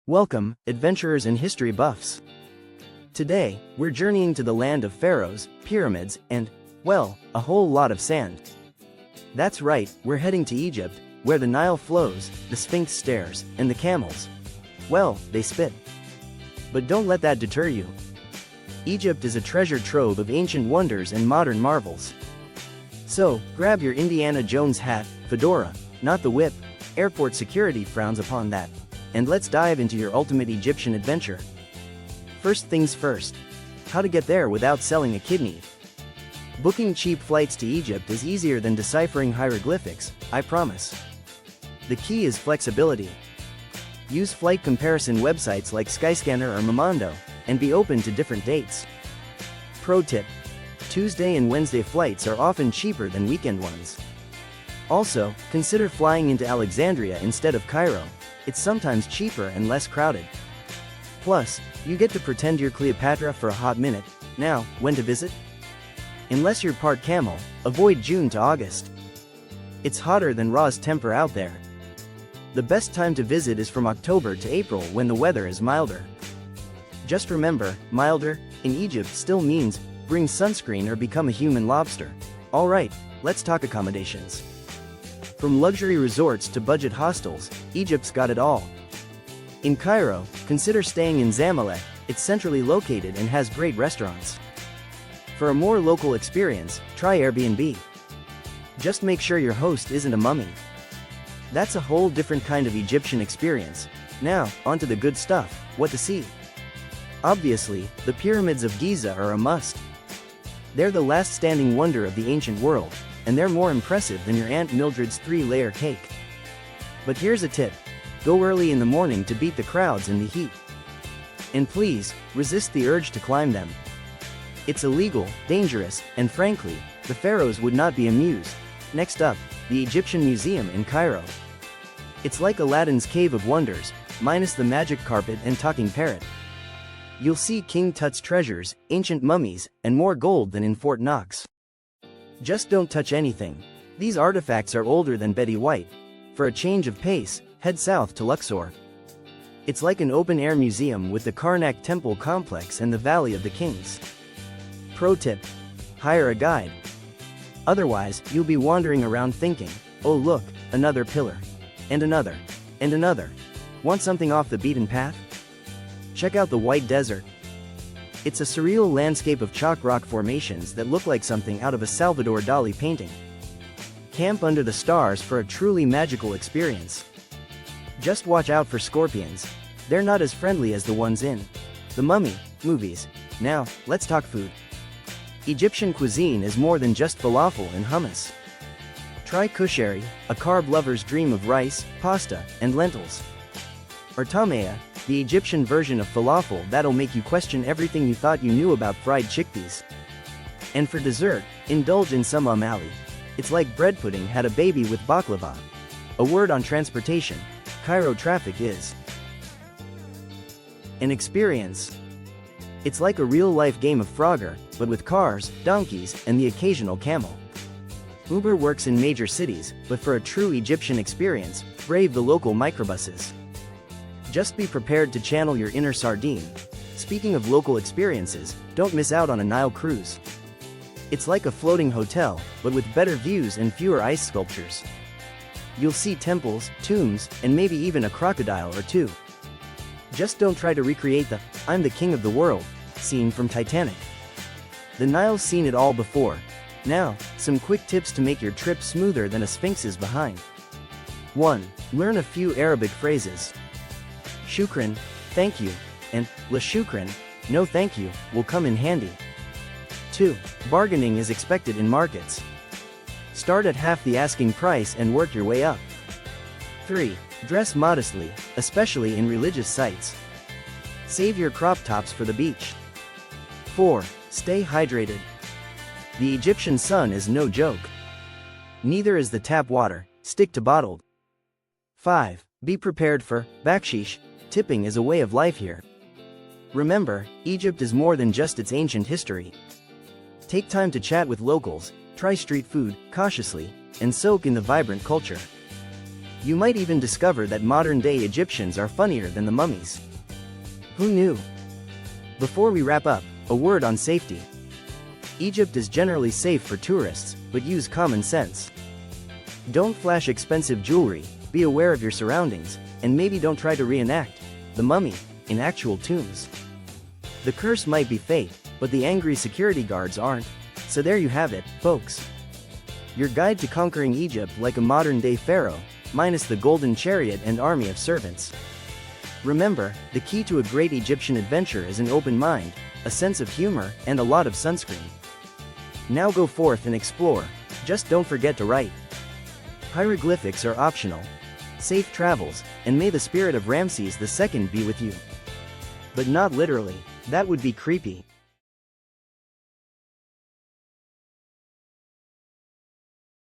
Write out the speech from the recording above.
Welcome, adventurers and history buffs. Today, we're journeying to the land of pharaohs, pyramids, and, well, a whole lot of sand. That's right, we're heading to Egypt, where the Nile flows, the Sphinx stares, and the camels, well, they spit. But don't let that deter you. Egypt is a treasure trove of ancient wonders and modern marvels. So, grab your Indiana Jones hat, fedora, not the whip, airport security frowns upon that, and let's dive into your ultimate Egyptian adventure. First things first. How to get there without selling a kidney. Booking cheap flights to Egypt is easier than deciphering hieroglyphics, I promise. The key is flexibility. Use flight comparison websites like Skyscanner or Momondo, and be open to different dates. Pro tip: Tuesday and Wednesday flights are often cheaper than weekend ones. Also, consider flying into Alexandria instead of Cairo. It's sometimes cheaper and less crowded. Plus, you get to pretend you're Cleopatra for a hot minute. Now, when to visit? Unless you're part camel, avoid June to August. It's hotter than Ra's temper out there. The best time to visit is from October to April when the weather is milder. Just remember, milder, in Egypt still means, bring sunscreen or become a human lobster. Alright, let's talk accommodations. From luxury resorts to budget hostels, Egypt's got it all. In Cairo, consider staying in Zamalek, it's centrally located and has great restaurants. For a more local experience, try Airbnb. Just make sure your host isn't a mummy. That's a whole different kind of Egyptian experience. Now, onto the good stuff, what to see. Obviously, the Pyramids of Giza are a must. They're the last standing wonder of the ancient world, and they're more impressive than your Aunt Mildred's 3-layer cake. But here's a tip: go early in the morning to beat the crowds and the heat. And please, resist the urge to climb them. It's illegal, dangerous, and frankly, the pharaohs would not be amused. Next up, the Egyptian Museum in Cairo. It's like Aladdin's Cave of Wonders, minus the magic carpet and talking parrot. You'll see King Tut's treasures, ancient mummies, and more gold than in Fort Knox. Just don't touch anything. These artifacts are older than Betty White. For a change of pace, head south to Luxor. It's like an open-air museum with the Karnak Temple complex and the Valley of the Kings. Pro tip: hire a guide. Otherwise, you'll be wandering around thinking, oh look, another pillar. And another. And another. Want something off the beaten path? Check out the White Desert. It's a surreal landscape of chalk rock formations that look like something out of a Salvador Dali painting. Camp under the stars for a truly magical experience. Just watch out for scorpions. They're not as friendly as the ones in The Mummy movies. Now, let's talk food. Egyptian cuisine is more than just falafel and hummus. Try kushari, a carb lover's dream of rice, pasta, and lentils. Or tamaya, the Egyptian version of falafel that'll make you question everything you thought you knew about fried chickpeas. And for dessert, indulge in some amali. It's like bread pudding had a baby with baklava. A word on transportation: Cairo traffic is an experience. It's like a real-life game of Frogger, but with cars, donkeys, and the occasional camel. Uber works in major cities, but for a true Egyptian experience, brave the local microbuses. Just be prepared to channel your inner sardine. Speaking of local experiences, don't miss out on a Nile cruise. It's like a floating hotel, but with better views and fewer ice sculptures. You'll see temples, tombs, and maybe even a crocodile or two. Just don't try to recreate the "I'm the king of the world" scene from Titanic. The Nile's seen it all before. Now, some quick tips to make your trip smoother than a sphinx's behind. 1. Learn a few Arabic phrases. Shukran, thank you, and la shukran, no thank you, will come in handy. 2. Bargaining is expected in markets. Start at half the asking price and work your way up. 3. Dress modestly, especially in religious sites. Save your crop tops for the beach. 4. Stay hydrated. The Egyptian sun is no joke. Neither is the tap water, stick to bottled. 5. Be prepared for bakshish. Tipping is a way of life here. Remember, Egypt is more than just its ancient history. Take time to chat with locals, try street food, cautiously, and soak in the vibrant culture. You might even discover that modern-day Egyptians are funnier than the mummies. Who knew? Before we wrap up, a word on safety. Egypt is generally safe for tourists, but use common sense. Don't flash expensive jewelry, be aware of your surroundings, and maybe don't try to reenact the mummy in actual tombs. The curse might be fake, but the angry security guards aren't. So there you have it, folks. Your guide to conquering Egypt like a modern-day pharaoh, minus the golden chariot and army of servants. Remember, the key to a great Egyptian adventure is an open mind, a sense of humor, and a lot of sunscreen. Now go forth and explore, just don't forget to write. Hieroglyphics are optional. Safe travels, and may the spirit of Ramses II be with you. But not literally, that would be creepy.